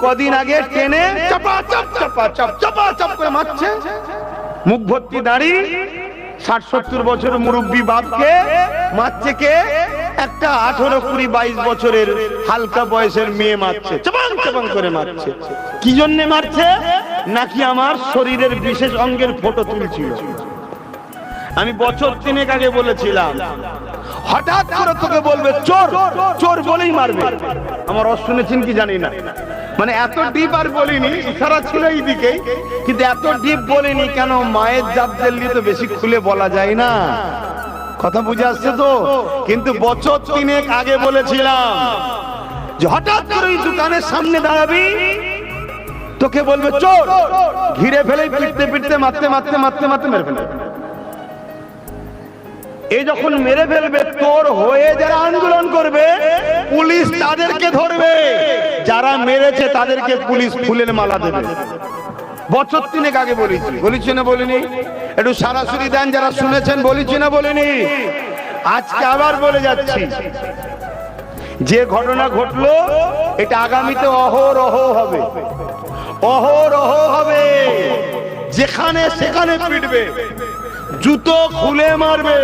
কদিন আগে টেনে চাপা চাপ চাপা চাপ চাপা চাপ করে মারছে, মুখ ভর্তি দাড়ি, 60-70 বছর মুরব্বী বাপকে মারছে কে? একটা 18-20-22 বছরের হালকা বয়সের মেয়ে মারছে, চাপাং চাপাং করে মারছে। কি জন্য মারছে? নাকি আমার শরীরের বিশেষ অঙ্গের ফটো তুলছিল। আমি বছর 3 আগে বলেছিলাম, হঠাৎ করে তোকে বলবে চোর, চোর বলেই মারবে। আমার অস শুনেছেন কি জানি না, মানে এত ডিপ আর বলিনি, ইশারা ছিল এইদিকে, কিন্তু এত ডিপ বলিনি। কেন? মায়ের জাত দিল্লি তো বেশি খুলে বলা যায় না, কথা বুঝে আসছে তো। কিন্তু বছর 3 আগে বলেছিলাম যে হঠাৎ করে ওই দোকানের সামনে দাঁড়াবি, তোকে বলবে চোর, ঘিরে ফেলে পিটতে পিটতে মারতে মারতে মারতে মারতে মেরে ফেলবে। এই যখন মেরে ফেলবে, তোর হয়ে যারা আন্দোলন করবে পুলিশ তাদেরকে ধরবে, যারা মেরেছে তাদেরকে পুলিশ ফুলের মালা দেবে। বছর 3 আগে বলেছি না বলিনি? একটু সরাসরি দেন যারা শুনেছেন, বলেছি না বলিনি? আজকে আবার বলে যাচ্ছি, যে ঘটনা ঘটলো এটা আগামীতে অহরহ হবে, অহরহ হবে। যেখানে সেখানে পিটবে, জুতো খুলে মারবে,